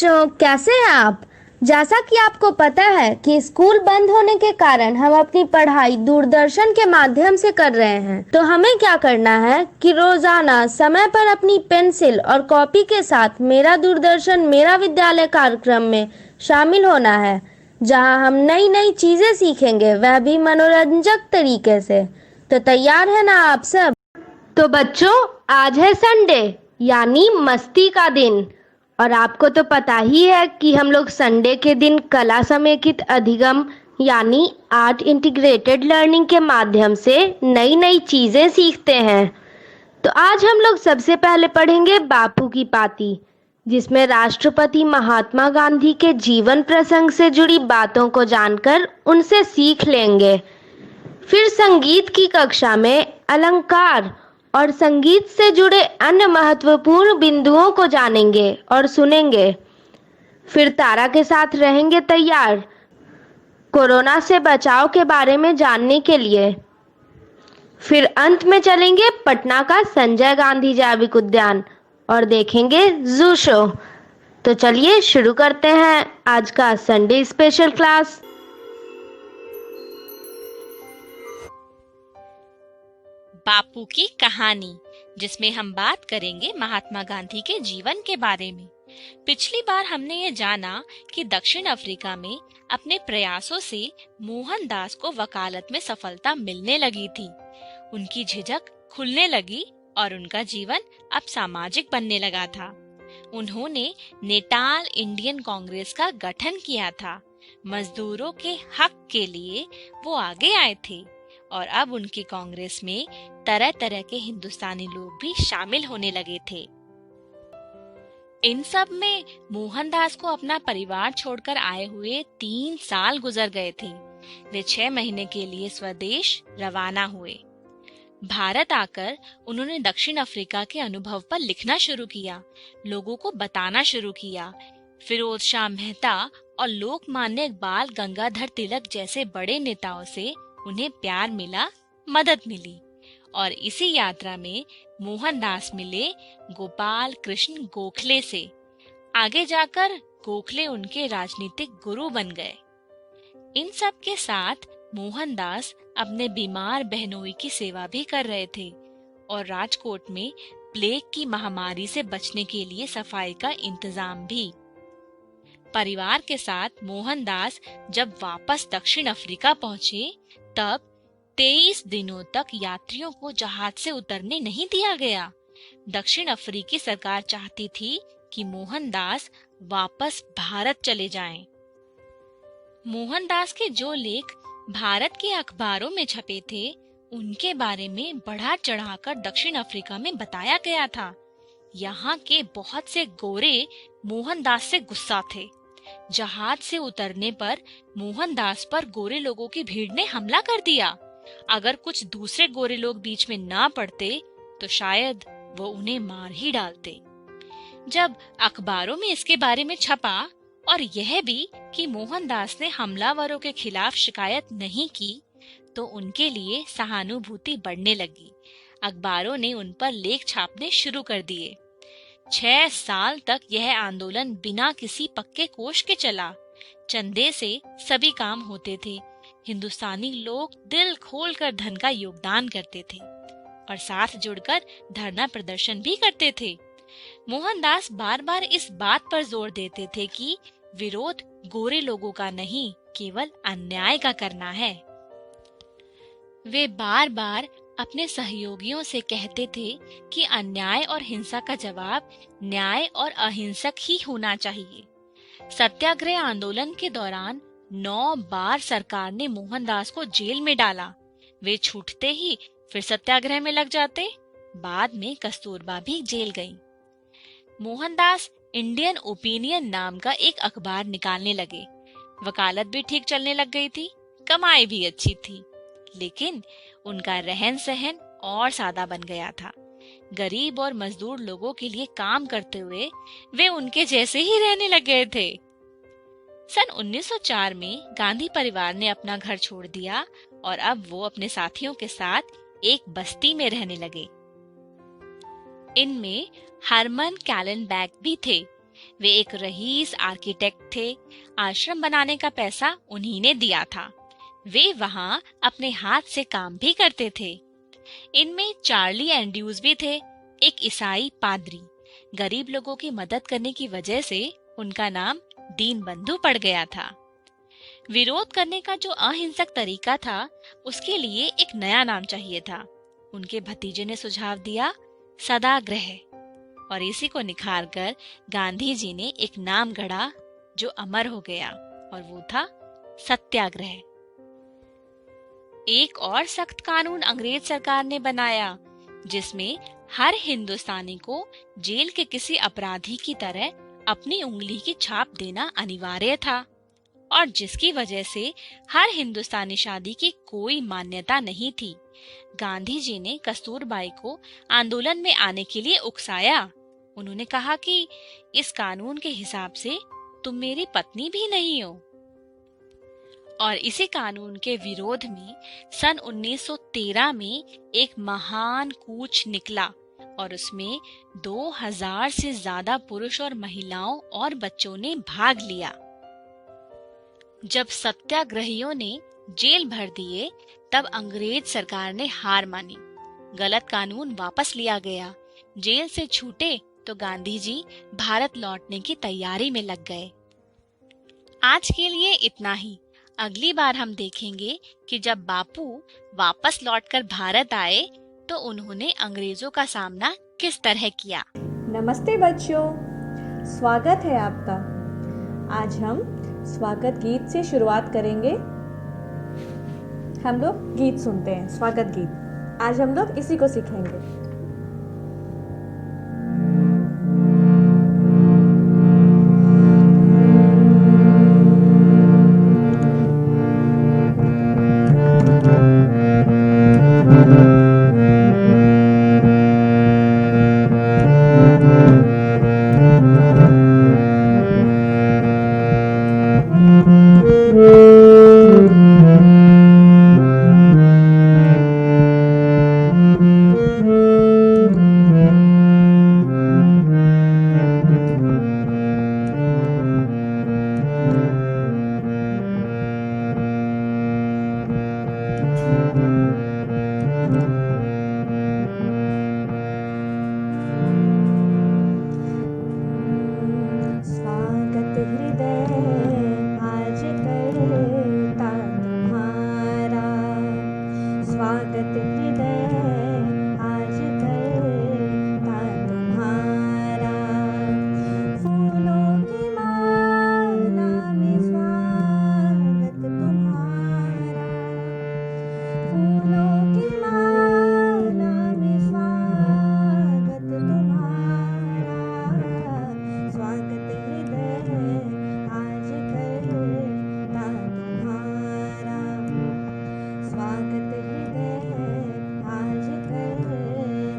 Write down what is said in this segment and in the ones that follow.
बच्चों, कैसे हैं आप? जैसा कि आपको पता है कि स्कूल बंद होने के कारण हम अपनी पढ़ाई दूरदर्शन के माध्यम से कर रहे हैं, तो हमें क्या करना है कि रोजाना समय पर अपनी पेंसिल और कॉपी के साथ मेरा दूरदर्शन मेरा विद्यालय कार्यक्रम में शामिल होना है, जहां हम नई नई चीजें सीखेंगे, वह भी मनोरंजक तरीके से। तो तैयार है ना आप सब? तो बच्चों, आज है संडे, यानी मस्ती का दिन। और आपको तो पता ही है कि हम लोग संडे के दिन कला समेकित अधिगम यानी आर्ट इंटीग्रेटेड लर्निंग के माध्यम से नई नई चीजें सीखते हैं। तो आज हम लोग सबसे पहले पढ़ेंगे बापू की पाती, जिसमें राष्ट्रपति महात्मा गांधी के जीवन प्रसंग से जुड़ी बातों को जानकर उनसे सीख लेंगे। फिर संगीत की कक्षा में अलंकार और संगीत से जुड़े अन्य महत्वपूर्ण बिंदुओं को जानेंगे और सुनेंगे। फिर तारा के साथ रहेंगे तैयार कोरोना से बचाव के बारे में जानने के लिए। फिर अंत में चलेंगे पटना का संजय गांधी जैविक उद्यान और देखेंगे जू शो। तो चलिए शुरू करते हैं आज का संडे स्पेशल क्लास। बापू की कहानी, जिसमें हम बात करेंगे महात्मा गांधी के जीवन के बारे में। पिछली बार हमने ये जाना कि दक्षिण अफ्रीका में अपने प्रयासों से मोहनदास को वकालत में सफलता मिलने लगी थी। उनकी झिझक खुलने लगी और उनका जीवन अब सामाजिक बनने लगा था। उन्होंने नेटाल इंडियन कांग्रेस का गठन किया था। मजदूरों के हक के लिए वो आगे आए थे और अब उनकी कांग्रेस में तरह तरह के हिंदुस्तानी लोग भी शामिल होने लगे थे। इन सब में मोहनदास को अपना परिवार छोड़कर आए हुए 3 साल गुजर गए थे। वे 6 महीने के लिए स्वदेश रवाना हुए। भारत आकर उन्होंने दक्षिण अफ्रीका के अनुभव पर लिखना शुरू किया, लोगों को बताना शुरू किया। फिरोज शाह मेहता और लोकमान्य बाल गंगाधर तिलक जैसे बड़े नेताओं से उन्हें प्यार मिला, मदद मिली। और इसी यात्रा में मोहनदास मिले गोपाल कृष्ण गोखले से। आगे जाकर गोखले उनके राजनीतिक गुरु बन गए। इन सब के साथ मोहनदास अपने बीमार बहनोई की सेवा भी कर रहे थे और राजकोट में प्लेग की महामारी से बचने के लिए सफाई का इंतजाम भी। परिवार के साथ मोहनदास जब वापस दक्षिण अफ्रीका पहुंचे, तब 23 दिनों तक यात्रियों को जहाज से उतरने नहीं दिया गया। दक्षिण अफ्रीकी सरकार चाहती थी कि मोहनदास वापस भारत चले जाएं। मोहनदास के जो लेख भारत के अखबारों में छपे थे, उनके बारे में बढ़ा चढ़ाकर दक्षिण अफ्रीका में बताया गया था। यहाँ के बहुत से गोरे मोहनदास से गुस्सा थे। जहाज से उतरने पर मोहनदास पर गोरे लोगों की भीड़ ने हमला कर दिया। अगर कुछ दूसरे गोरे लोग बीच में ना पड़ते तो शायद वो उन्हें मार ही डालते। जब अखबारों में इसके बारे में छपा और यह भी कि मोहनदास ने हमलावरों के खिलाफ शिकायत नहीं की, तो उनके लिए सहानुभूति बढ़ने लगी। अखबारों ने उन पर लेख छापने शुरू कर दिए। 6 साल तक यह आंदोलन बिना किसी पक्के कोष के चला। चंदे से सभी काम होते थे। हिंदुस्तानी लोग दिल खोलकर धन का योगदान करते थे और साथ जुड़कर धरना प्रदर्शन भी करते थे। मोहनदास बार बार इस बात पर जोर देते थे कि विरोध गोरे लोगों का नहीं, केवल अन्याय का करना है। वे बार बार अपने सहयोगियों से कहते थे कि अन्याय और हिंसा का जवाब न्याय और अहिंसक ही होना चाहिए। सत्याग्रह आंदोलन के दौरान 9 बार सरकार ने मोहनदास को जेल में डाला। वे छूटते ही फिर सत्याग्रह में लग जाते। बाद में कस्तूरबा भी जेल गई। मोहनदास इंडियन ओपिनियन नाम का एक अखबार निकालने लगे। वकालत भी ठीक चलने लग गई थी, कमाई भी अच्छी थी, लेकिन उनका रहन सहन और सादा बन गया था। गरीब और मजदूर लोगों के लिए काम करते हुए वे उनके जैसे ही रहने लग गए थे। सन 1904 में गांधी परिवार ने अपना घर छोड़ दिया और अब वो अपने साथियों के साथ एक बस्ती में रहने लगे। इनमें हरमन कैलनबैक भी थे, वे एक रईस आर्किटेक्ट थे। आश्रम बनाने का पैसा उन्हीं ने दिया था। वे वहाँ अपने हाथ से काम भी करते थे। इनमें चार्ली एंड्रयूज भी थे, एक ईसाई पादरी। गरीब लोगों की मदद करने की वजह से उनका नाम दीन बंधु पड़ गया था। विरोध करने का जो अहिंसक तरीका था, उसके लिए एक नया नाम चाहिए था। उनके भतीजे ने सुझाव दिया, सदाग्रह, और इसी को निखार कर गांधी जी ने एक नाम गढ़ा जो अमर हो गया, और वो था सत्याग्रह। एक और सख्त कानून अंग्रेज सरकार ने बनाया, जिसमें हर हिंदुस्तानी को जेल के किसी अपराधी की तरह अपनी उंगली की छाप देना अनिवार्य था, और जिसकी वजह से हर हिंदुस्तानी शादी की कोई मान्यता नहीं थी। गांधी जी ने कस्तूरबाई को आंदोलन में आने के लिए उकसाया। उन्होंने कहा कि इस कानून के हिसाब से तुम मेरी पत्नी भी नहीं हो। और इसी कानून के विरोध में सन 1913 में एक महान कूच निकला, और उसमें 2000 से ज्यादा पुरुष और महिलाओं और बच्चों ने भाग लिया। जब सत्याग्रहियों ने जेल भर दिए, तब अंग्रेज सरकार ने हार मानी। गलत कानून वापस लिया गया। जेल से छूटे तो गांधी जी भारत लौटने की तैयारी में लग गए। आज के लिए इतना ही। अगली बार हम देखेंगे कि जब बापू वापस लौटकर भारत आए तो उन्होंने अंग्रेजों का सामना किस तरह किया। नमस्ते बच्चों, स्वागत है आपका। आज हम स्वागत गीत से शुरुआत करेंगे। हम लोग गीत सुनते हैं, स्वागत गीत। आज हम लोग इसी को सीखेंगे।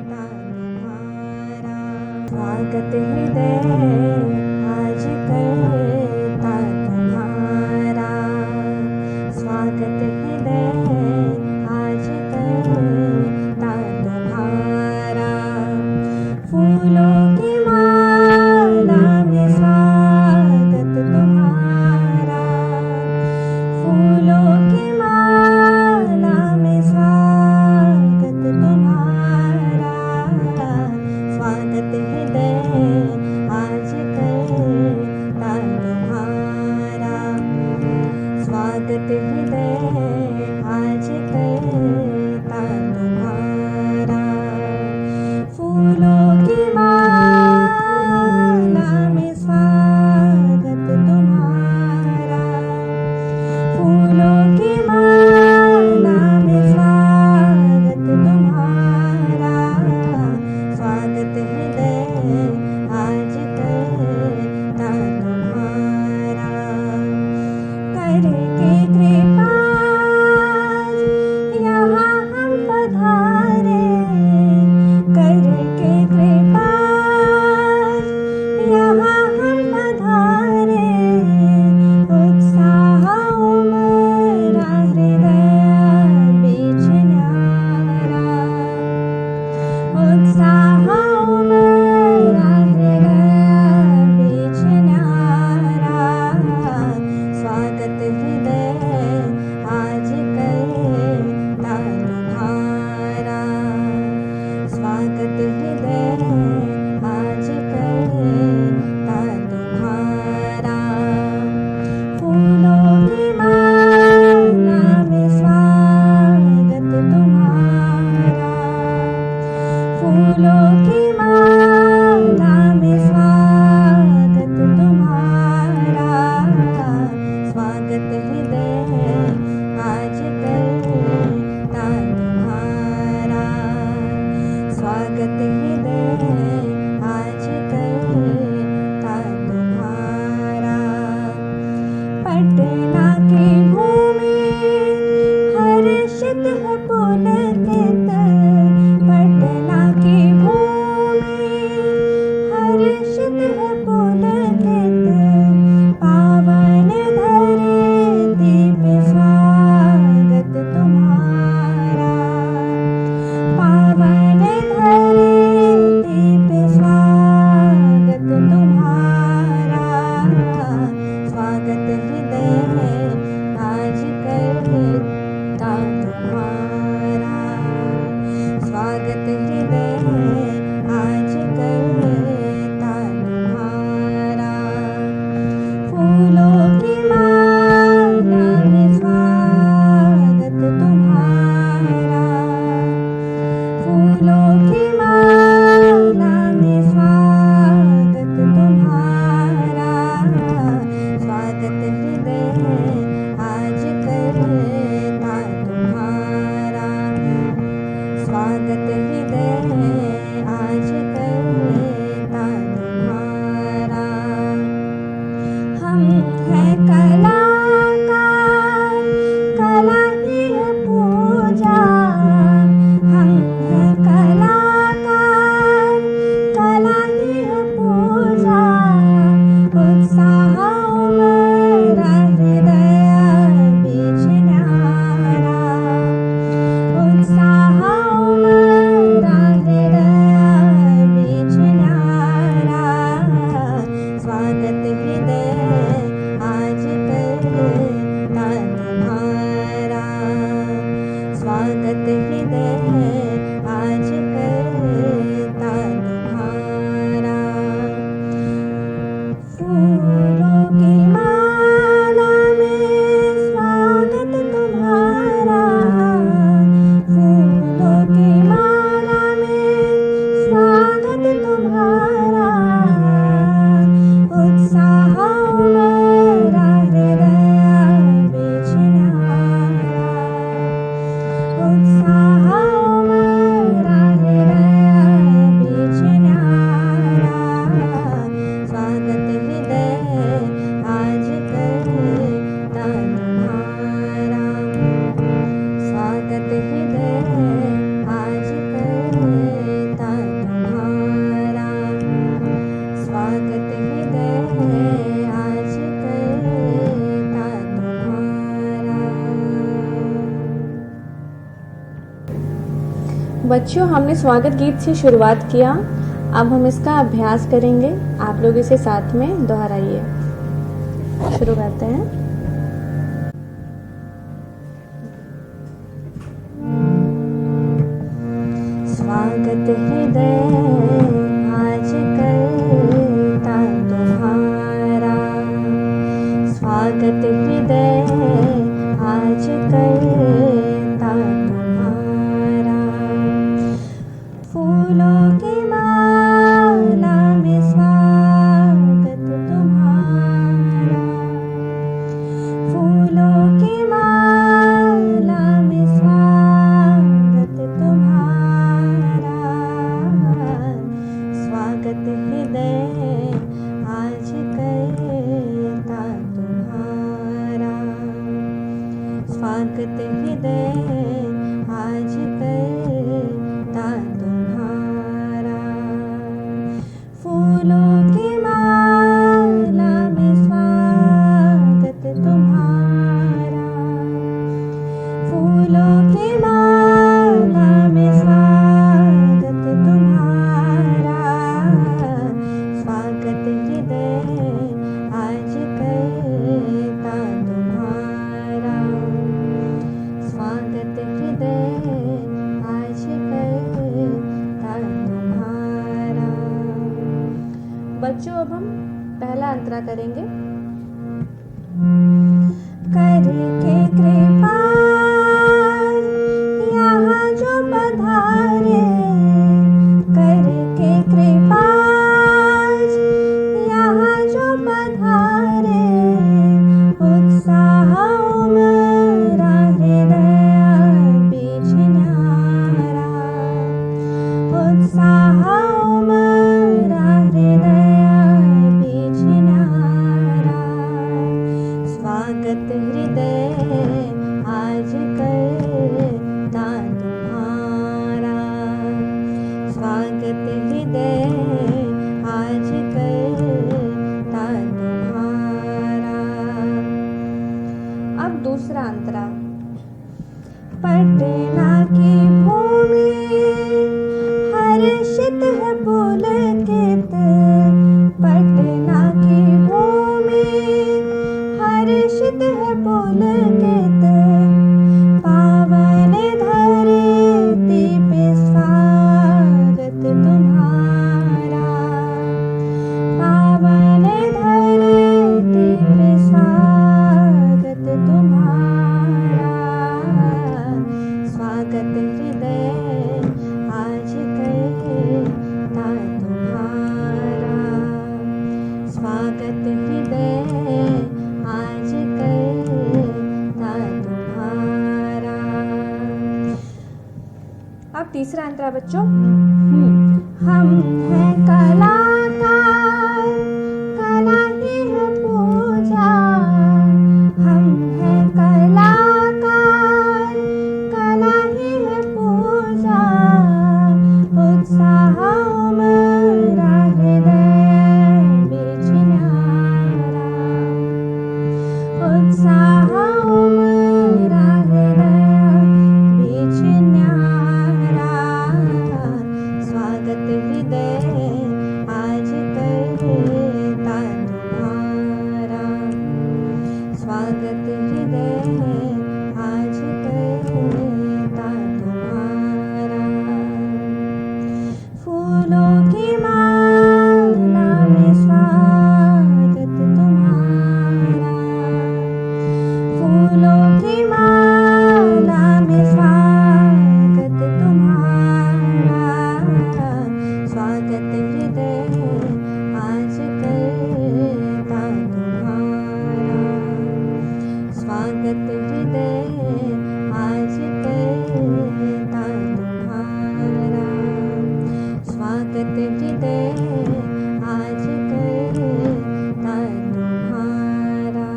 स्वागत हृदय आज करता तुम्हारा, स्वागत हृदय आज करता तुम्हारा। फूलों की माला में स्वागत तुम्हारा, फूलों की माला में स्वागत तुम्हारा। स्वागत हृदय आज करता तुम्हारा, स्वागत हृदय आज करता तुम्हारा। फूलों की माला बच्चों, हमने स्वागत गीत से शुरुआत किया। अब हम इसका अभ्यास करेंगे। आप लोग इसे साथ में दोहराइए। शुरू करते हैं। स्वागत हृदय आज करता तुम्हारा, स्वागत हृदय आज करता तुम्हारा। फूलों की माला में स्वागत तुम्हारा, फूलों की माला में स्वागत तुम्हारा। स्वागत हृदय आज करता तुम्हारा, स्वागत हृदय आज करता तुम्हारा। फूलों की माला में स्वागत तुम्हारा, फूलों की माला में स्वागत तुम्हारा। स्वागत हृदय आज करता तुम्हारा, स्वागत हृदय आज करता तुम्हारा। बच्चों, अब हम पहला अंतरा करेंगे। करके कृपा यहाँ जो पधारे, करके कृपा यहाँ जो पधारे। उत्साह उमड़ा हृदय बीच न्यारा, उत्साह उमड़ा हृदय बीच न्यारा। स्वागत हृदय आज करता तुम्हारा, स्वागत हृदय आज करता तुम्हारा। अब दूसरा अंतरा। पटना की भूमि हर्षित है पुलकित, पटना की भूमि हर्षित है पुलकित। पावन धरती पे स्वागत तुम्हारा, पावन धरती पे स्वागत तुम्हारा। स्वागत हृदय आज करता तुम्हारा, स्वागत हृदय आज करता तुम्हारा। अब तीसरा अंतरा बच्चों। हम हैं कलाकार, कला ही है पूजा। हम हैं कलाकार, कला ही है पूजा। उत्साह उमड़ा हृदय बीच न्यारा, उत्साह उमड़ा हृदय बीच न्यारा। स्वागत हृदय आज करता तुम्हारा, स्वागत हृदय आज करता तुम्हारा। फूलों की माला में स्वागत तुम्हारा, फूलों की माला में स्वागत तुम्हारा। स्वागत हृदय आज करता तुम्हारा, स्वागत हृदय आज करता तुम्हारा। स्वागत हृदय आज करता तुम्हारा।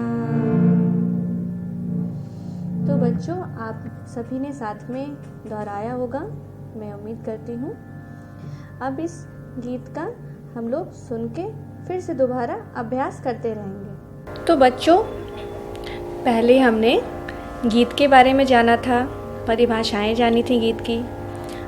तो बच्चों, आप सभी ने साथ में दोहराया होगा, मैं उम्मीद करती हूँ। अब इस गीत का हम लोग सुन के फिर से दोबारा अभ्यास करते रहेंगे। तो बच्चों, पहले हमने गीत के बारे में जाना था, परिभाषाएं जानी थी गीत की।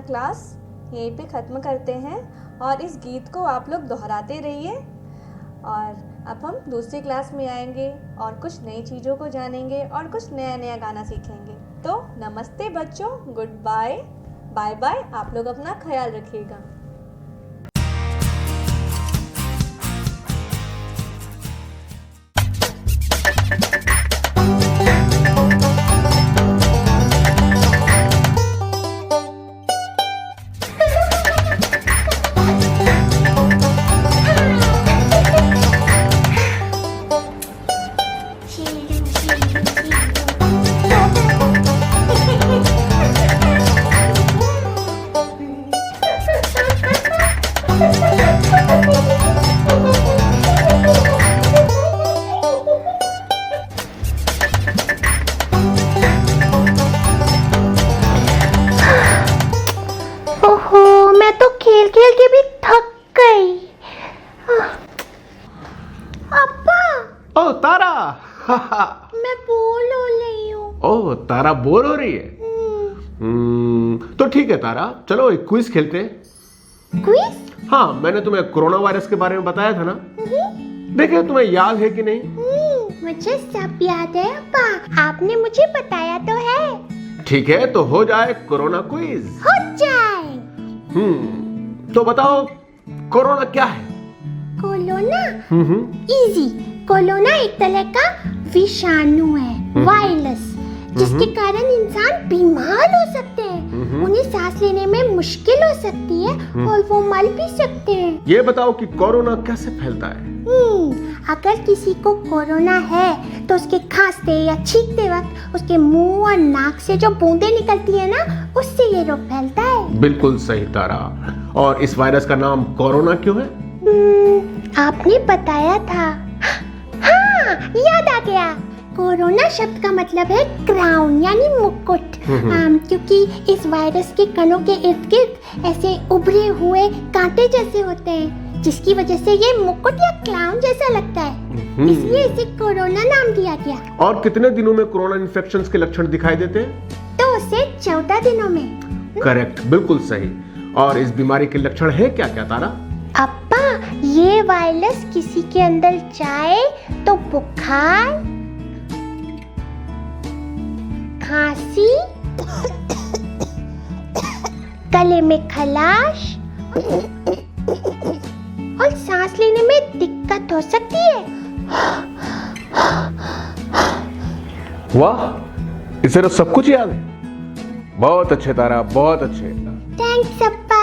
अपना क्लास यहीं पे ख़त्म करते हैं और इस गीत को आप लोग दोहराते रहिए। और अब हम दूसरी क्लास में आएंगे और कुछ नई चीज़ों को जानेंगे और कुछ नया नया गाना सीखेंगे। तो नमस्ते बच्चों, गुड बाय, बाय बाय। आप लोग अपना ख्याल रखिएगा। ओहो, मैं तो खेल खेल के भी थक गई। अब्बा, ओ तारा। मैं बोर हो रही हूँ। ओ तारा बोर हो रही है? तो ठीक है तारा, चलो एक क्विज खेलते हैं। क्विज? हाँ, मैंने तुम्हें कोरोना वायरस के बारे में बताया था ना। देखे तुम्हें याद है कि नहीं? मुझे सब याद है अब्बा, आपने मुझे बताया तो है। ठीक है, तो हो जाए कोरोना क्विज। हो जाए। तो बताओ कोरोना क्या है? कोरोना? इजी। कोरोना एक तरह का विषाणु है, वायरस, जिसके कारण इंसान बीमार हो सकते हैं। उन्हें सांस लेने में मुश्किल हो सकती है और वो मर भी सकते हैं। ये बताओ कि कोरोना कैसे फैलता है? अगर किसी को कोरोना है तो उसके खांसते या छींकते वक्त उसके मुंह और नाक से जो बूंदें निकलती है ना, उससे ये रोग फैलता है। बिल्कुल सही तारा। और इस वायरस का नाम कोरोना क्यों है? आपने बताया था। हाँ, याद आ गया। कोरोना शब्द का मतलब है क्राउन यानी मुकुट। क्योंकि इस वायरस के कणों के इर्द गिर्द ऐसे उभरे हुए कांटे जैसे होते हैं, जिसकी वजह से ये मुकुट या क्राउन जैसा लगता है, इसलिए इसे कोरोना नाम दिया गया। और कितने दिनों में कोरोना इन्फेक्शन के लक्षण दिखाई देते हैं? 2 से 14 दिनों में। करेक्ट, बिल्कुल सही। और इस बीमारी के लक्षण है क्या क्या तारा? अब्बा, ये वायरस किसी के अंदर जाए तो बुखार, खांसी, गले में खलाश और सांस लेने में दिक्कत हो सकती है। वाह, इसे तो सब कुछ याद है। बहुत अच्छे तारा, बहुत अच्छे। थैंक्स अब्बा।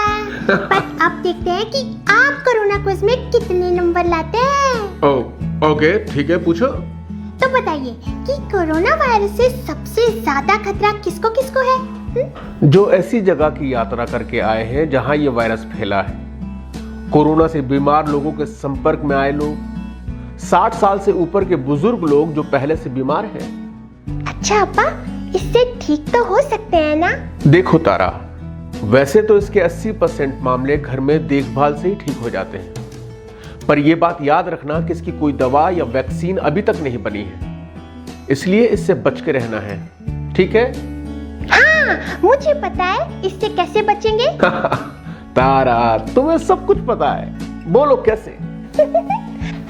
पर अब देखते हैं कि आप कोरोना क्विज में कितने नंबर लाते हैं। ओके, ठीक है, पूछो। तो बताइए कि कोरोना वायरस से सबसे ज्यादा खतरा किसको किसको है? जो ऐसी जगह की यात्रा करके आए हैं जहां ये वायरस फैला है, कोरोना से बीमार लोगों के संपर्क में आए लोग, 60 साल से ऊपर के बुजुर्ग लोग जो पहले से बीमार हैं। अच्छा अब्बा, इससे ठीक तो हो सकते हैं ना? देखो तारा, वैसे तो इसके 80% मामले घर में देखभाल से ही ठीक हो जाते हैं, पर यह बात याद रखना कि इसकी कोई दवा या वैक्सीन अभी तक नहीं बनी है, इसलिए इससे बच के रहना है, ठीक है? हाँ, मुझे पता है इससे कैसे बचेंगे। तारा, तुम्हें सब कुछ पता है, बोलो कैसे?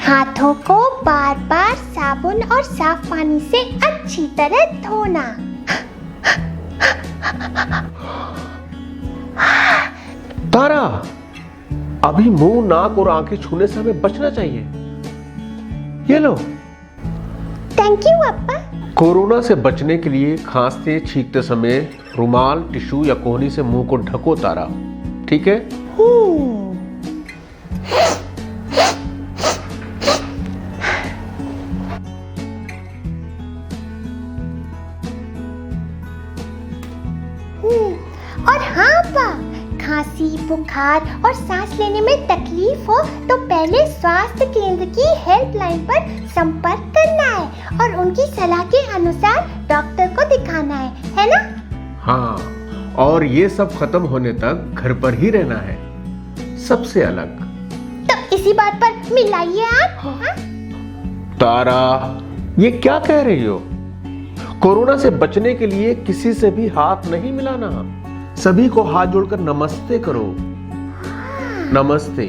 हाथों को बार बार साबुन और साफ पानी से अच्छी तरह धोना। तारा, अभी मुंह, नाक और आंखें छूने से हमें बचना चाहिए। ये लो। थैंक यू अब्बा। कोरोना से बचने के लिए खांसते छींकते समय रुमाल, टिश्यू या कोहनी से मुंह को ढको तारा, ठीक है? और हाँ अब्बा, खांसी, बुखार और सांस लेने में तकलीफ हो तो पहले स्वास्थ्य केंद्र की हेल्पलाइन पर संपर्क करना है और उनकी सलाह के अनुसार डॉक्टर को दिखाना है ना? हाँ, और ये सब खत्म होने तक घर पर ही रहना है, सबसे अलग। तो इसी बात पर मिलाइए आप। हाँ? तारा, ये क्या कह रही हो? कोरोना से बचने के लिए किसी से भी हाथ नहीं मिलाना, सभी को हाथ जोड़कर नमस्ते करो। नमस्ते।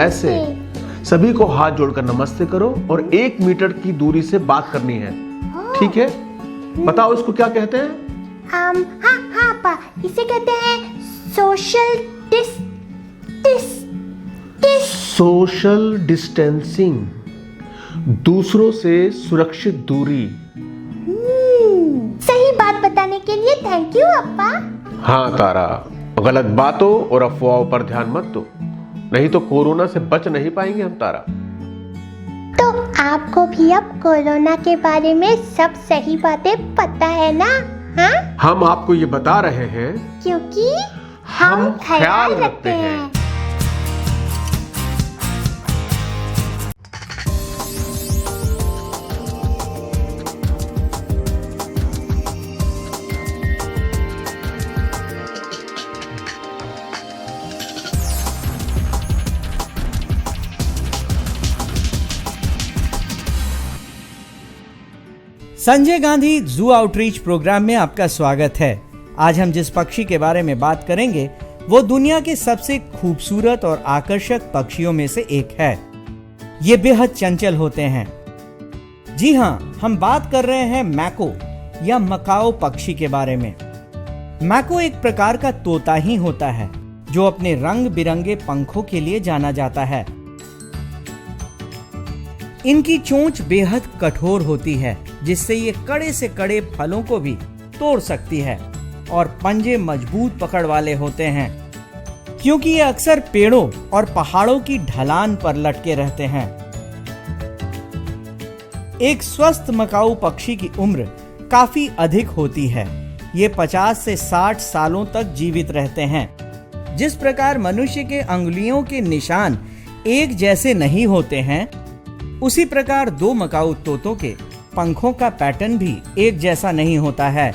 ऐसे सभी को हाथ जोड़कर नमस्ते करो और 1 मीटर की दूरी से बात करनी है। ठीक है? बताओ इसको क्या कहते हैं? हाँ पा, इसे कहते हैं सोशल सोशल डिस्टेंसिंग, दूसरों से सुरक्षित दूरी। सही बात बताने के लिए थैंक यू अप्पा। हाँ तारा, गलत बातों और अफवाहों पर ध्यान मत दो, नहीं तो कोरोना से बच नहीं पाएंगे हम तारा। तो आपको भी अब कोरोना के बारे में सब सही बातें पता है ना? हाँ? हम आपको ये बता रहे हैं क्योंकि हम ख्याल रखते हैं। संजय गांधी जू आउटरीच प्रोग्राम में आपका स्वागत है। आज हम जिस पक्षी के बारे में बात करेंगे वो दुनिया के सबसे खूबसूरत और आकर्षक पक्षियों में से एक है। ये बेहद चंचल होते हैं। जी हाँ, हम बात कर रहे हैं मैको या मकाओ पक्षी के बारे में। मैको एक प्रकार का तोता ही होता है जो अपने रंग बिरंगे पंखों के लिए जाना जाता है। इनकी चोंच बेहद कठोर होती है जिससे ये कड़े से कड़े फलों को भी तोड़ सकती है और पंजे मजबूत पकड़ वाले होते हैं क्योंकि ये अक्सर पेड़ों और पहाड़ों की ढलान पर लटके रहते हैं। एक स्वस्थ मकाऊ पक्षी की उम्र काफी अधिक होती है। ये 50 से 60 सालों तक जीवित रहते हैं। जिस प्रकार मनुष्य के अंगुलियों के निशान एक जैसे नहीं होते हैं, उसी प्रकार दो मकाऊ तोतों के पंखों का पैटर्न भी एक जैसा नहीं होता है।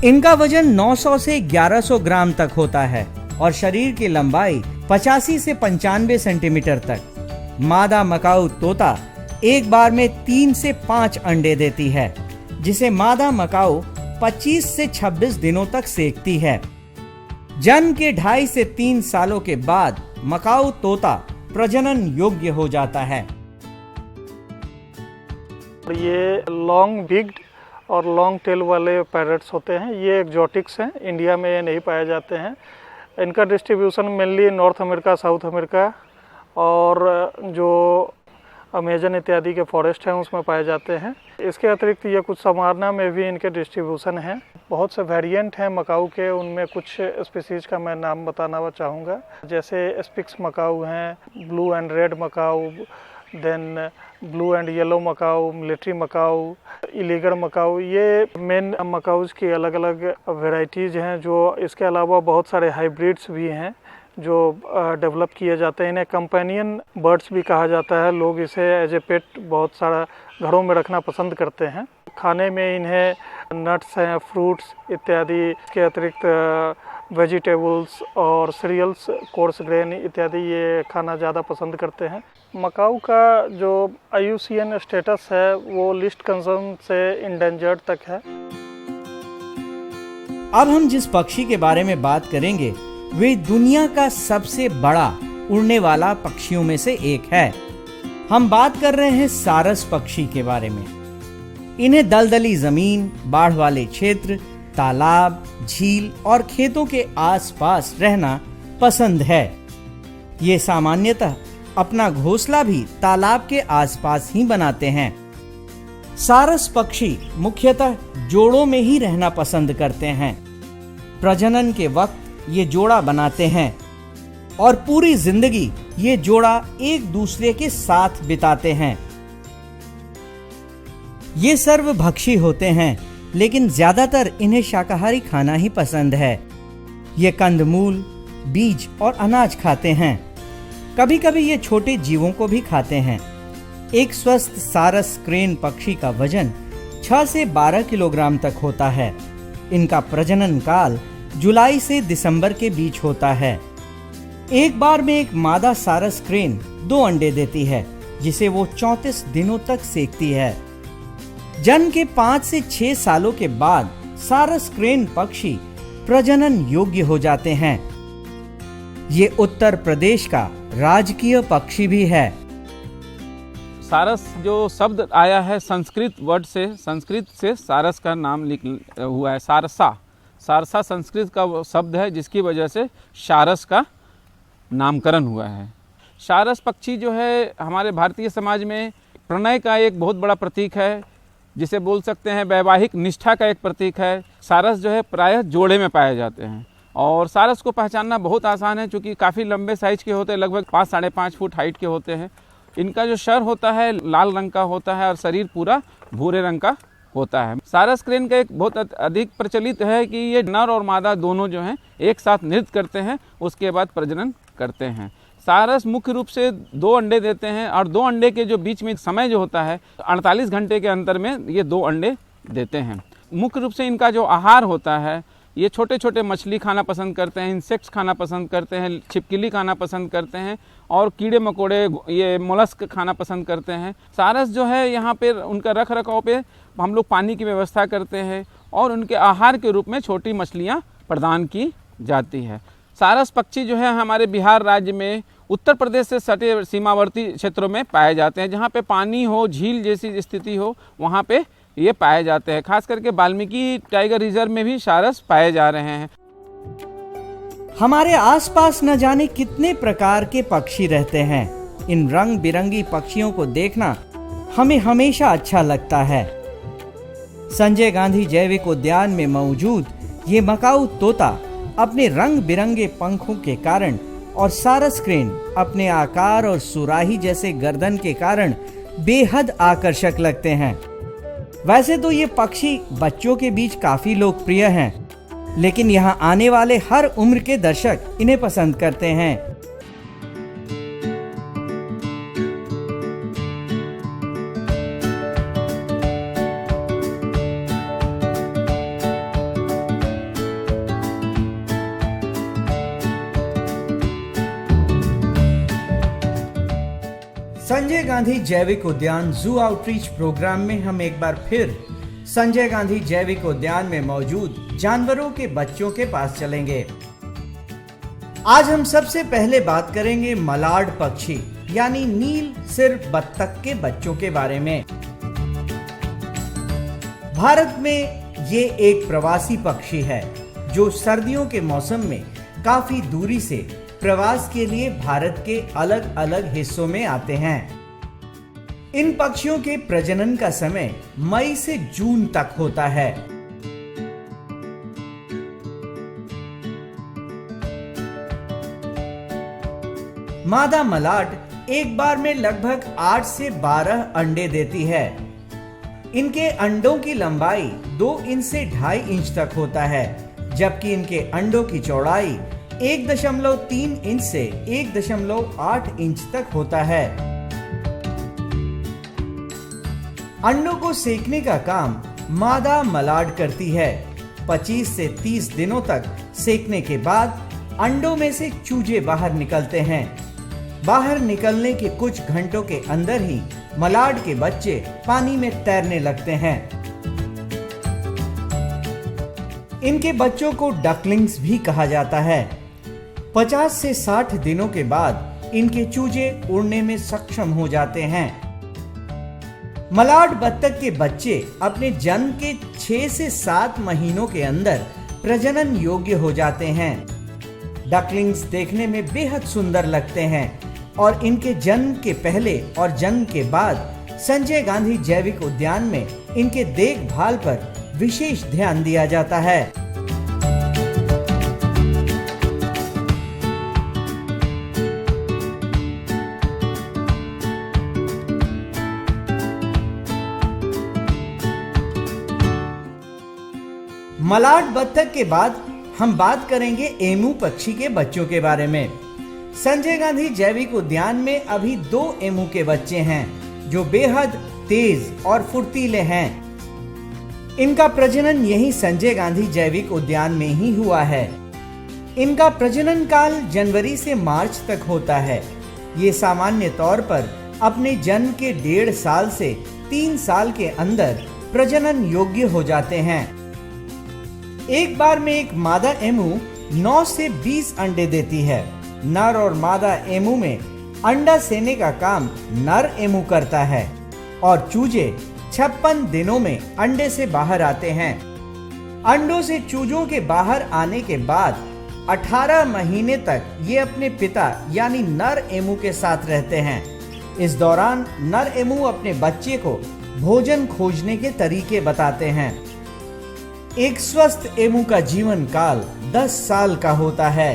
इनका वजन 900 से 1100 ग्राम तक होता है और शरीर की लंबाई 85 से 95 सेंटीमीटर तक। मादा मकाऊ तोता एक बार में 3 से 5 अंडे देती है, जिसे मादा मकाऊ 25 से 26 दिनों तक सेकती है। जन्म के 2.5 से 3 सालों के बाद मकाऊ तोता प्रजनन योग्य हो जाता है। ये लॉन्ग बिग्ड और लॉन्ग टेल वाले पैरट्स होते हैं। ये एक्जोटिक्स हैं, इंडिया में ये नहीं पाए जाते हैं। इनका distribution mainly north America, south America और जो अमेजन इत्यादि के फॉरेस्ट हैं उसमें पाए जाते हैं। इसके अतिरिक्त ये कुछ समारना में भी इनके डिस्ट्रीब्यूशन हैं। बहुत से वेरिएंट हैं मकाऊ के, उनमें कुछ स्पीसीज का मैं नाम बताना चाहूँगा। जैसे स्पिक्स मकाऊ हैं, blue and red macaw, then blue and yellow macaw, military macaw, illegal macaw. ये मेन मकाऊज की अलग अलग वेराइटीज़ हैं। जो इसके अलावा बहुत सारे हाइब्रिड्स भी हैं जो डेवलप किए जाते हैं। इन्हें कंपेनियन बर्ड्स भी कहा जाता है। लोग इसे एज ए पेट बहुत सारा घरों में रखना पसंद करते हैं। खाने में इन्हें नट्स हैं, फ्रूट्स इत्यादि के अतिरिक्त वेजिटेबल्स और सीरियल्स, कोर्स ग्रेन इत्यादि ये खाना ज़्यादा पसंद करते हैं। मकाऊ का जो IUCN स्टेटस है वो लिस्ट कंसर्न से इंडेंजर्ड तक है। अब हम जिस पक्षी के बारे में बात करेंगे वे दुनिया का सबसे बड़ा उड़ने वाला पक्षियों में से एक है। हम बात कर रहे हैं सारस पक्षी के बारे में। इन्हें दलदली जमीन, बाढ़ वाले क्षेत्र, तालाब, झील और खेतों के आसपास रहना पसंद है। ये सामान्यतः अपना घोंसला भी तालाब के आसपास ही बनाते हैं। सारस पक्षी मुख्यतः जोड़ों में ही रहना पसंद करते हैं। प्रजनन के वक्त ये जोड़ा बनाते हैं और पूरी जिंदगी ये जोड़ा एक दूसरे के साथ बिताते हैं। ये सर्वभक्षी होते हैं, लेकिन ज्यादातर इन्हें शाकाहारी खाना ही पसंद है। ये कंदमूल, बीज और अनाज खाते हैं। कभी कभी ये छोटे जीवों को भी खाते हैं। एक स्वस्थ सारस क्रेन पक्षी का वजन 6 से 12 किलोग्राम तक होता है। इनका प्रजनन काल जुलाई से दिसंबर के बीच होता है। एक बार में एक मादा सारस क्रेन 2 अंडे देती है, जिसे वो 34 दिनों तक सेकती है। जन्म के 5 से 6 सालों के बाद सारस क्रेन पक्षी प्रजनन योग्य हो जाते हैं। ये उत्तर प्रदेश का राजकीय पक्षी भी है। सारस जो शब्द आया है संस्कृत वर्ड से, संस्कृत से सारस का नाम हुआ है। सारसा, सारसा संस्कृत का शब्द है जिसकी वजह से सारस का नामकरण हुआ है। सारस पक्षी जो है हमारे भारतीय समाज में प्रणय का एक बहुत बड़ा प्रतीक है, जिसे बोल सकते हैं वैवाहिक निष्ठा का एक प्रतीक है। सारस जो है प्रायः जोड़े में पाए जाते हैं और सारस को पहचानना बहुत आसान है, क्योंकि काफ़ी लंबे साइज के होते हैं, लगभग 5-5.5 फुट हाइट के होते हैं। इनका जो सर होता है लाल रंग का होता है और शरीर पूरा भूरे रंग का होता है। सारस क्रेन का एक बहुत अधिक प्रचलित है कि ये नर और मादा दोनों जो हैं एक साथ नृत्य करते हैं, उसके बाद प्रजनन करते हैं। सारस मुख्य रूप से 2 अंडे देते हैं और 2 अंडे के जो बीच में समय जो होता है 48 घंटे के अंतर में ये 2 अंडे देते हैं। मुख्य रूप से इनका जो आहार होता है, ये छोटे छोटे मछली खाना पसंद करते हैं, इंसेक्ट्स खाना पसंद करते हैं, छिपकली खाना पसंद करते हैं और कीड़े मकोड़े, ये मोलस्क खाना पसंद करते हैं। सारस जो है यहाँ पे उनका रख रखाव पे हम लोग पानी की व्यवस्था करते हैं और उनके आहार के रूप में छोटी मछलियाँ प्रदान की जाती है। सारस पक्षी जो है हमारे बिहार राज्य में उत्तर प्रदेश से सटे सीमावर्ती क्षेत्रों में पाए जाते हैं। जहाँ पे पानी हो, झील जैसी स्थिति हो, वहाँ पे ये पाए जाते हैं। खास करके वाल्मीकि टाइगर रिजर्व में भी सारस पाए जा रहे हैं। हमारे आसपास न जाने कितने प्रकार के पक्षी रहते हैं। इन रंग बिरंगी पक्षियों को देखना हमें हमेशा अच्छा लगता है। संजय गांधी जैविक उद्यान में मौजूद ये मकाऊ तोता अपने रंग बिरंगे पंखों के कारण और सारस क्रेन अपने आकार और सुराही जैसे गर्दन के कारण बेहद आकर्षक लगते हैं। वैसे तो ये पक्षी बच्चों के बीच काफी लोकप्रिय हैं, लेकिन यहाँ आने वाले हर उम्र के दर्शक इन्हें पसंद करते हैं। संजय गांधी जैविक उद्यान जू आउटरीच प्रोग्राम में हम एक बार फिर संजय गांधी जैविक उद्यान में मौजूद जानवरों के बच्चों के पास चलेंगे। आज हम सबसे पहले बात करेंगे मलाड पक्षी यानी नील सिर बत्तख के बच्चों के बारे में। भारत में ये एक प्रवासी पक्षी है जो सर्दियों के मौसम में काफी दूरी से प्रवास के लिए भारत के अलग अलग हिस्सों में आते हैं। इन पक्षियों के प्रजनन का समय मई से जून तक होता है। मादा मलाट एक बार में लगभग 8 से 12 अंडे देती है। इनके अंडों की लंबाई 2 इंच से 2.5 इंच तक होता है, जबकि इनके अंडों की चौड़ाई 1.3 इंच से 1.8 इंच तक होता है। अंडों को सेकने का काम मादा मलाड करती है। 25 से 30 दिनों तक सेकने के बाद अंडों में से चूजे बाहर निकलते हैं। बाहर निकलने के कुछ घंटों के अंदर ही मलाड के बच्चे पानी में तैरने लगते हैं। इनके बच्चों को डकलिंग्स भी कहा जाता है। 50 से 60 दिनों के बाद इनके चूजे उड़ने में सक्षम हो जाते हैं। मलाड बत्तख के बच्चे अपने जन्म के 6 से 7 महीनों के अंदर प्रजनन योग्य हो जाते हैं। डकलिंग्स देखने में बेहद सुंदर लगते हैं और इनके जन्म के पहले और जन्म के बाद संजय गांधी जैविक उद्यान में इनके देखभाल पर विशेष ध्यान दिया जाता है। मलाड बत्तख के बाद हम बात करेंगे एमू पक्षी के बच्चों के बारे में। संजय गांधी जैविक उद्यान में अभी 2 एमू के बच्चे हैं जो बेहद तेज और फुर्तीले हैं। इनका प्रजनन यही संजय गांधी जैविक उद्यान में ही हुआ है। इनका प्रजनन काल जनवरी से मार्च तक होता है। ये सामान्य तौर पर अपने जन्म के 1.5 साल से 3 साल के अंदर प्रजनन योग्य हो जाते हैं। एक बार में एक मादा एमू 9 से 20 अंडे देती है। नर और मादा एमू में अंडा सेने का काम नर एमू करता है और चूजे 56 दिनों में अंडे से बाहर आते हैं। अंडों से चूजों के बाहर आने के बाद 18 महीने तक ये अपने पिता यानी नर एमू के साथ रहते हैं। इस दौरान नर एमू अपने बच्चे को भोजन खोजने के तरीके बताते हैं। एक स्वस्थ एमू का जीवन काल 10 साल का होता है।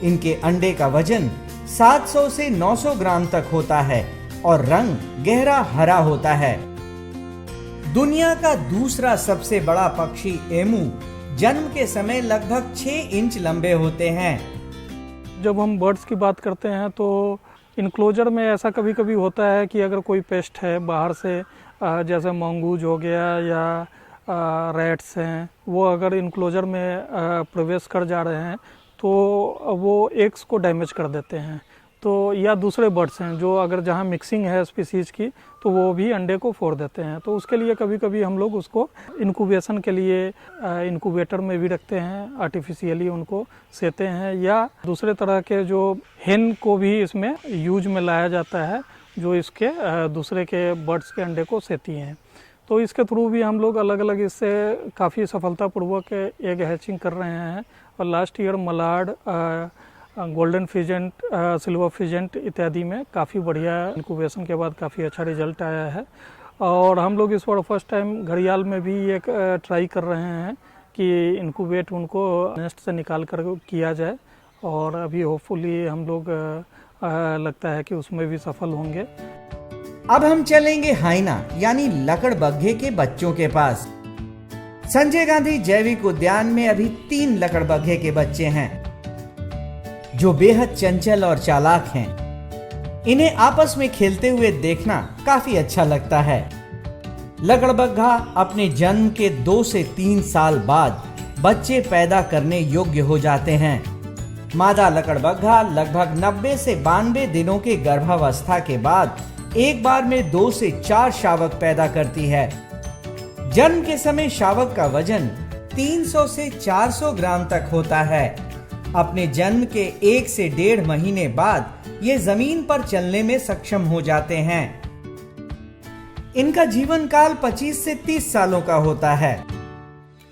इनके अंडे का वजन 700 से 900 ग्राम तक होता है और रंग गहरा हरा होता है। दुनिया का दूसरा सबसे बड़ा पक्षी एमू जन्म के समय लगभग 6 इंच लंबे होते हैं। जब हम बर्ड्स की बात करते हैं तो इनक्लोजर में ऐसा कभी कभी होता है कि अगर कोई पेस्ट है बाहर से, जैसे मंगूज हो गया या रैट्स हैं, वो अगर इनक्लोजर में प्रवेश कर जा रहे हैं तो वो एग्स को डैमेज कर देते हैं। तो या दूसरे बर्ड्स हैं जो अगर जहाँ मिक्सिंग है स्पीसीज की तो वो भी अंडे को फोड़ देते हैं। तो उसके लिए कभी कभी हम लोग उसको इनक्यूबेशन के लिए इनक्यूबेटर में भी रखते हैं, आर्टिफिशियली उनको सेते हैं, या दूसरे तरह के जो हेन को भी इसमें यूज में लाया जाता है जो इसके दूसरे के बर्ड्स के अंडे को सेती हैं। तो इसके थ्रू भी हम लोग अलग अलग इससे काफ़ी सफलतापूर्वक एग हैचिंग कर रहे हैं। और last year Malad, golden pheasant, silver pheasant इत्यादि में काफ़ी बढ़िया इनक्यूबेशन के बाद काफ़ी अच्छा रिजल्ट आया है। और हम लोग इस बार फर्स्ट टाइम घड़ियाल में भी एक ट्राई कर रहे हैं कि इनक्यूबेट उनको नेस्ट से निकाल कर किया जाए, और अभी होपफुली हम लोग लगता है कि उसमें भी सफल होंगे। अब हम चलेंगे हाइना यानी लकड़बग्घे के बच्चों के पास। संजय गांधी जैविक उद्यान में अभी 3 लकड़बग्घे के बच्चे हैं जो बेहद चंचल और चालाक हैं। इन्हें आपस में खेलते हुए देखना काफी अच्छा लगता है। लकड़बग्घा अपने जन्म के 2 से 3 साल बाद बच्चे पैदा करने योग्य हो जाते हैं। मादा लकड़बग्घा लगभग 90 से 92 दिनों के गर्भावस्था के बाद एक बार में 2 से 4 शावक पैदा करती है। जन्म के समय शावक का वजन 300 से 400 ग्राम तक होता है। अपने जन्म के 1 से 1.5 महीने बाद ये जमीन पर चलने में सक्षम हो जाते हैं। इनका जीवन काल 25 से 30 सालों का होता है।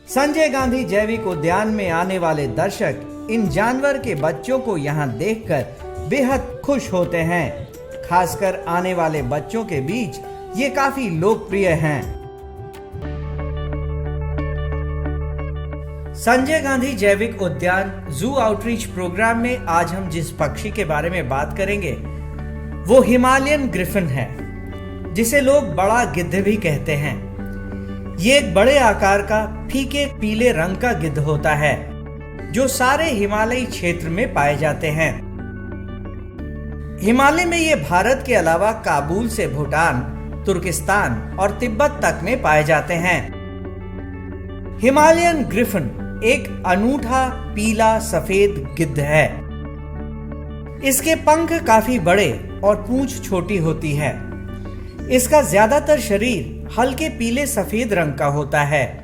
संजय गांधी जैविक उद्यान में आने वाले दर्शक इन जानवर के बच्चों को यहाँ देखकर बेहद खुश होते हैं। खासकर आने वाले बच्चों के बीच ये काफी लोकप्रिय हैं। संजय गांधी जैविक उद्यान जू आउटरीच प्रोग्राम में आज हम जिस पक्षी के बारे में बात करेंगे वो हिमालयन ग्रिफिन है, जिसे लोग बड़ा गिद्ध भी कहते हैं। ये एक बड़े आकार का फीके पीले रंग का गिद्ध होता है जो सारे हिमालयी क्षेत्र में पाए जाते हैं। हिमालय में ये भारत के अलावा काबुल से भूटान, तुर्किस्तान और तिब्बत तक में पाए जाते हैं। हिमालयन ग्रिफिन एक अनूठा पीला सफेद गिद्ध है। इसके पंख काफी बड़े और पूंछ छोटी होती है। इसका ज्यादातर शरीर हल्के पीले सफेद रंग का होता है।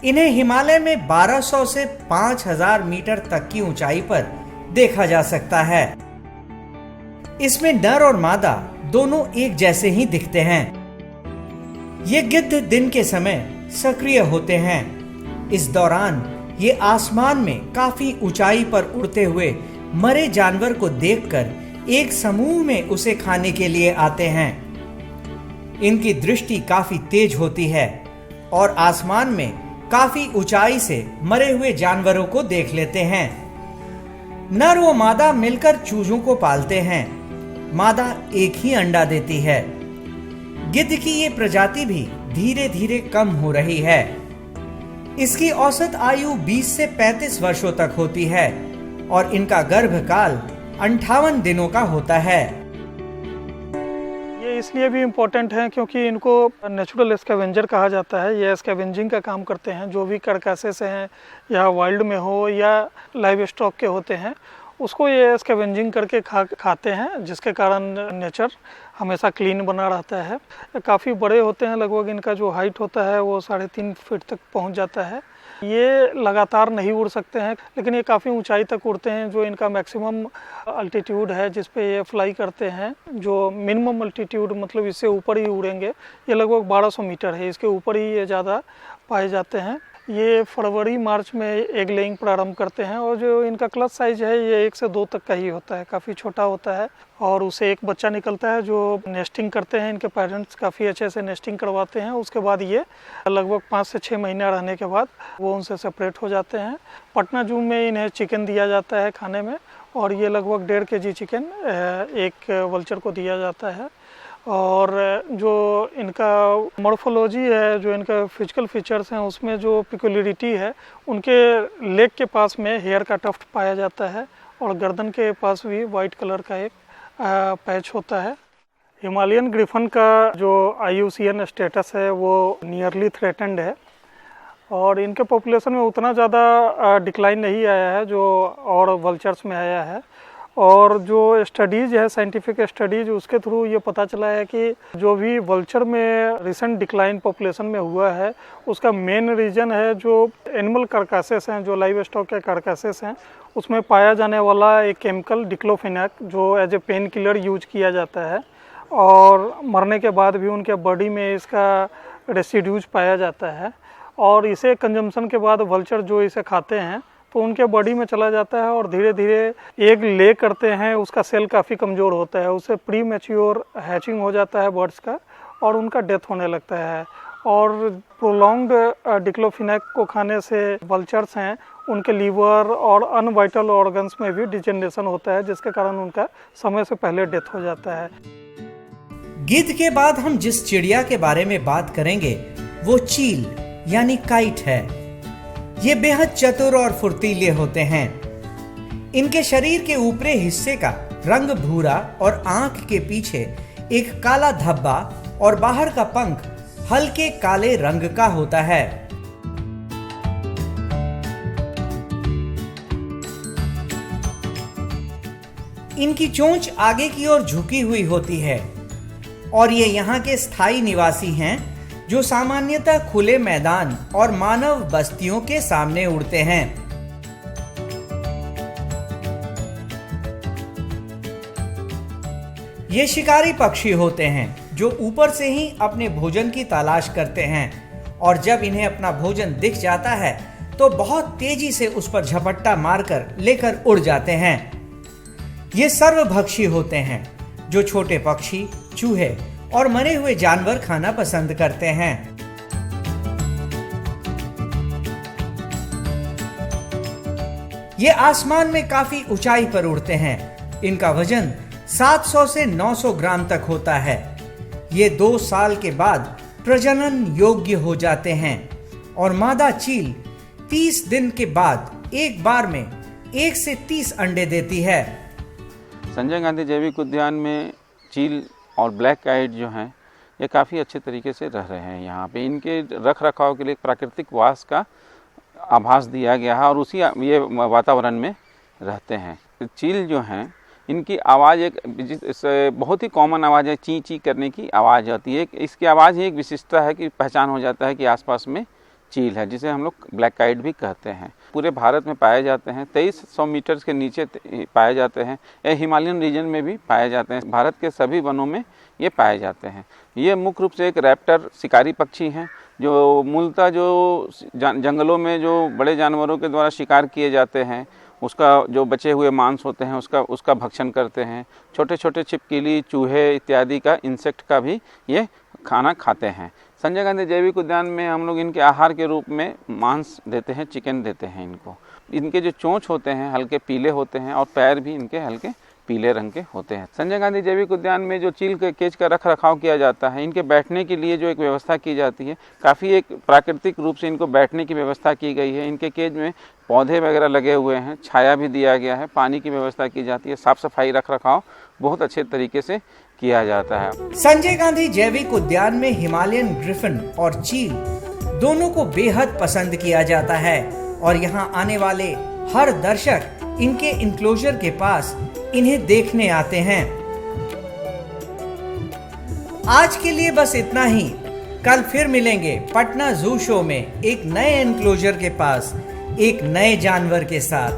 इन्हें हिमालय में 1200 से 5000 मीटर तक की ऊंचाई पर देखा जा सकता है। इसमें नर और मादा दोनों एक जैसे ही दिखते हैं। ये गिद्ध दिन के समय सक्रिय होते हैं। इस दौरान ये आसमान में काफी ऊंचाई पर उड़ते हुए मरे जानवर को देखकर एक समूह में उसे खाने के लिए आते हैं। इनकी दृष्टि काफी तेज होती है और आसमान में काफी ऊंचाई से मरे हुए जानवरों को देख लेते हैं। नर व मादा मिलकर चूजों को पालते हैं। मादा एक ही अंडा देती है। गिद्ध की ये प्रजाति भी धीरे धीरे कम हो रही है। इसकी औसत आयु 20 से 35 वर्षों तक होती है और इनका गर्भकाल 58 दिनों का होता है। ये इसलिए भी इम्पोर्टेंट है क्योंकि इनको नेचुरल स्कैवेंजर कहा जाता है। ये स्कैवेंजिंग का काम करते हैं, जो भी कार्कासेस हैं या वाइल्ड में हो या लाइव स्टॉक के होते हैं उसको ये स्कैवेंजिंग करके खाते हैं, जिसके कारण नेचर हमेशा क्लीन बना रहता है। काफ़ी बड़े होते हैं, लगभग इनका जो हाइट होता है वो 3.5 फीट तक पहुंच जाता है। ये लगातार नहीं उड़ सकते हैं, लेकिन ये काफ़ी ऊंचाई तक उड़ते हैं। जो इनका मैक्सिमम अल्टीट्यूड है जिस पे ये फ्लाई करते हैं, जो मिनिमम अल्टीट्यूड मतलब इससे ऊपर ही उड़ेंगे, ये लगभग 1200 मीटर है। इसके ऊपर ही ये ज़्यादा पाए जाते हैं। ये फरवरी मार्च में एग लेइंग प्रारंभ करते हैं और जो इनका क्लच साइज है ये 1 से 2 तक का ही होता है, काफ़ी छोटा होता है और उसे एक बच्चा निकलता है जो नेस्टिंग करते हैं। इनके पेरेंट्स काफ़ी अच्छे से नेस्टिंग करवाते हैं। उसके बाद ये लगभग 5 से 6 महीना रहने के बाद वो उनसे सेपरेट हो जाते हैं। पटना जू में इन्हें चिकन दिया जाता है खाने में और ये लगभग 1.5 kg चिकन एक वल्चर को दिया जाता है। और जो इनका मॉर्फोलॉजी है, जो इनका फिजिकल फीचर्स हैं, उसमें जो पिकुलरिटी है, उनके लेग के पास में हेयर का टफ्ट पाया जाता है और गर्दन के पास भी वाइट कलर का एक पैच होता है। हिमालयन ग्रिफन का जो IUCN स्टेटस है वो नियरली थ्रेटेंड है और इनके पॉपुलेशन में उतना ज़्यादा डिक्लाइन नहीं आया है जो और वल्चर्स में आया है। और जो स्टडीज़ है, साइंटिफिक स्टडीज़, उसके थ्रू ये पता चला है कि जो भी वल्चर में रिसेंट डिक्लाइन पॉपुलेशन में हुआ है उसका मेन रीज़न है जो एनिमल कार्कासेस हैं, जो लाइव स्टॉक के कार्कासेस हैं, उसमें पाया जाने वाला एक केमिकल डिक्लोफेनाक जो as a painkiller use किया जाता है और मरने के बाद भी उनके बॉडी में इसका रेसिड्यूज पाया जाता है और इसे कंजम्पशन के बाद वल्चर जो इसे खाते हैं तो उनके बॉडी में चला जाता है और धीरे धीरे एग ले करते हैं। उसका सेल काफ़ी कमज़ोर होता है, उससे प्री मैच्योर हैचिंग हो जाता है बर्ड्स का और उनका डेथ होने लगता है। और प्रोलॉन्ग्ड डिक्लोफेनाक को खाने से वल्चर्स हैं उनके लीवर और अनवाइटल ऑर्गन्स में भी डिजेनरेशन होता है, जिसके कारण उनका समय से पहले डेथ हो जाता है। गिद्ध के बाद हम जिस चिड़िया के बारे में बात करेंगे वो चील यानी काइट है। ये बेहद चतुर और फुर्तीले होते हैं। इनके शरीर के ऊपरी हिस्से का रंग भूरा और आंख के पीछे एक काला धब्बा और बाहर का पंख हल्के काले रंग का होता है। इनकी चोंच आगे की ओर झुकी हुई होती है और ये यहाँ के स्थायी निवासी हैं जो सामान्यतः खुले मैदान और मानव बस्तियों के सामने उड़ते हैं। ये शिकारी पक्षी होते हैं जो ऊपर से ही अपने भोजन की तलाश करते हैं और जब इन्हें अपना भोजन दिख जाता है तो बहुत तेजी से उस पर झपट्टा मारकर लेकर उड़ जाते हैं। ये सर्वभक्षी होते हैं जो छोटे पक्षी, चूहे और मरे हुए जानवर खाना पसंद करते हैं। ये आसमान में काफी ऊंचाई पर उड़ते हैं। इनका वजन 700 से 900 ग्राम तक होता है। ये 2 साल के बाद प्रजनन योग्य हो जाते हैं और मादा चील 30 दिन के बाद एक बार में 1 से 30 अंडे देती है। संजय गांधी जैविक उद्यान में चील और ब्लैक काइट जो हैं ये काफ़ी अच्छे तरीके से रह रहे हैं। यहाँ पे इनके रख रखाव के लिए प्राकृतिक वास का आभास दिया गया है और उसी ये वातावरण में रहते हैं। चील जो हैं इनकी आवाज़ एक बहुत ही कॉमन आवाज़ है, ची ची करने की आवाज़ आती है। इसकी आवाज़ ही एक विशिष्टता है कि पहचान हो जाता है कि आसपास में चील है, जिसे हम लोग ब्लैक काइट भी कहते हैं। पूरे भारत में पाए जाते हैं, 2300 मीटर के नीचे पाए जाते हैं। ये हिमालयन रीजन में भी पाए जाते हैं। भारत के सभी वनों में ये पाए जाते हैं। ये मुख्य रूप से एक रैप्टर शिकारी पक्षी हैं जो मूलतः जो जंगलों में जो बड़े जानवरों के द्वारा शिकार किए जाते हैं उसका जो बचे हुए मांस होते हैं उसका भक्षण करते हैं। छोटे छोटे छिपकली, चूहे इत्यादि का, इंसेक्ट का भी ये खाना खाते हैं। संजय गांधी जैविक उद्यान में हम लोग इनके आहार के रूप में मांस देते हैं, चिकन देते हैं इनको। इनके जो चोंच होते हैं हल्के पीले होते हैं और पैर भी इनके हल्के पीले रंग के होते हैं। संजय गांधी जैविक उद्यान में जो चील के केज का रख रखाव किया जाता है, इनके बैठने के लिए जो एक व्यवस्था की जाती है, काफ़ी एक प्राकृतिक रूप से इनको बैठने की व्यवस्था की गई है। इनके केज में पौधे वगैरह लगे हुए हैं, छाया भी दिया गया है, पानी की व्यवस्था की जाती है, साफ सफाई रख रखाव बहुत अच्छे तरीके से किया जाता है। संजय गांधी जैविक उद्यान में हिमालयन ग्रिफिन और चील दोनों को बेहद पसंद किया जाता है और यहाँ आने वाले हर दर्शक इनके इंक्लोजर के पास इन्हें देखने आते हैं। आज के लिए बस इतना ही। कल फिर मिलेंगे पटना जू शो में एक नए एनक्लोजर के पास एक नए जानवर के साथ।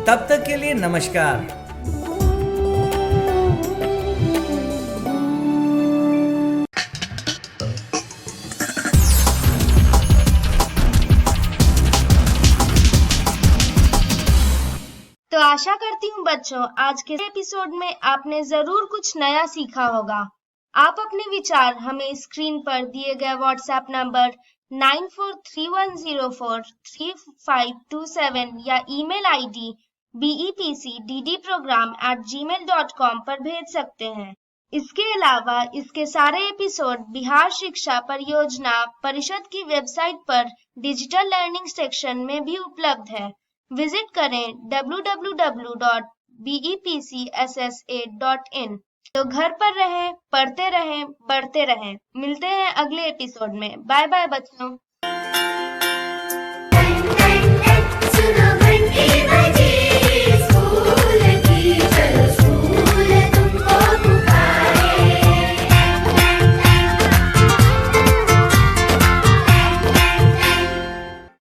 तब तक के लिए नमस्कार। तो आशा करती हूँ बच्चों आज के एपिसोड में आपने जरूर कुछ नया सीखा होगा। आप अपने विचार हमें स्क्रीन पर दिए गए व्हाट्सएप नंबर 9431043527 या ईमेल आईडी bepcddprogram@gmail.com पर भेज सकते हैं। इसके अलावा इसके सारे एपिसोड बिहार शिक्षा परियोजना परिषद की वेबसाइट पर डिजिटल लर्निंग सेक्शन में भी उपलब्ध है। विजिट करें www.bepcssa.in। तो घर पर रहें, पढ़ते रहें, बढ़ते रहें। मिलते हैं अगले एपिसोड में। बाय बाय बच्चों।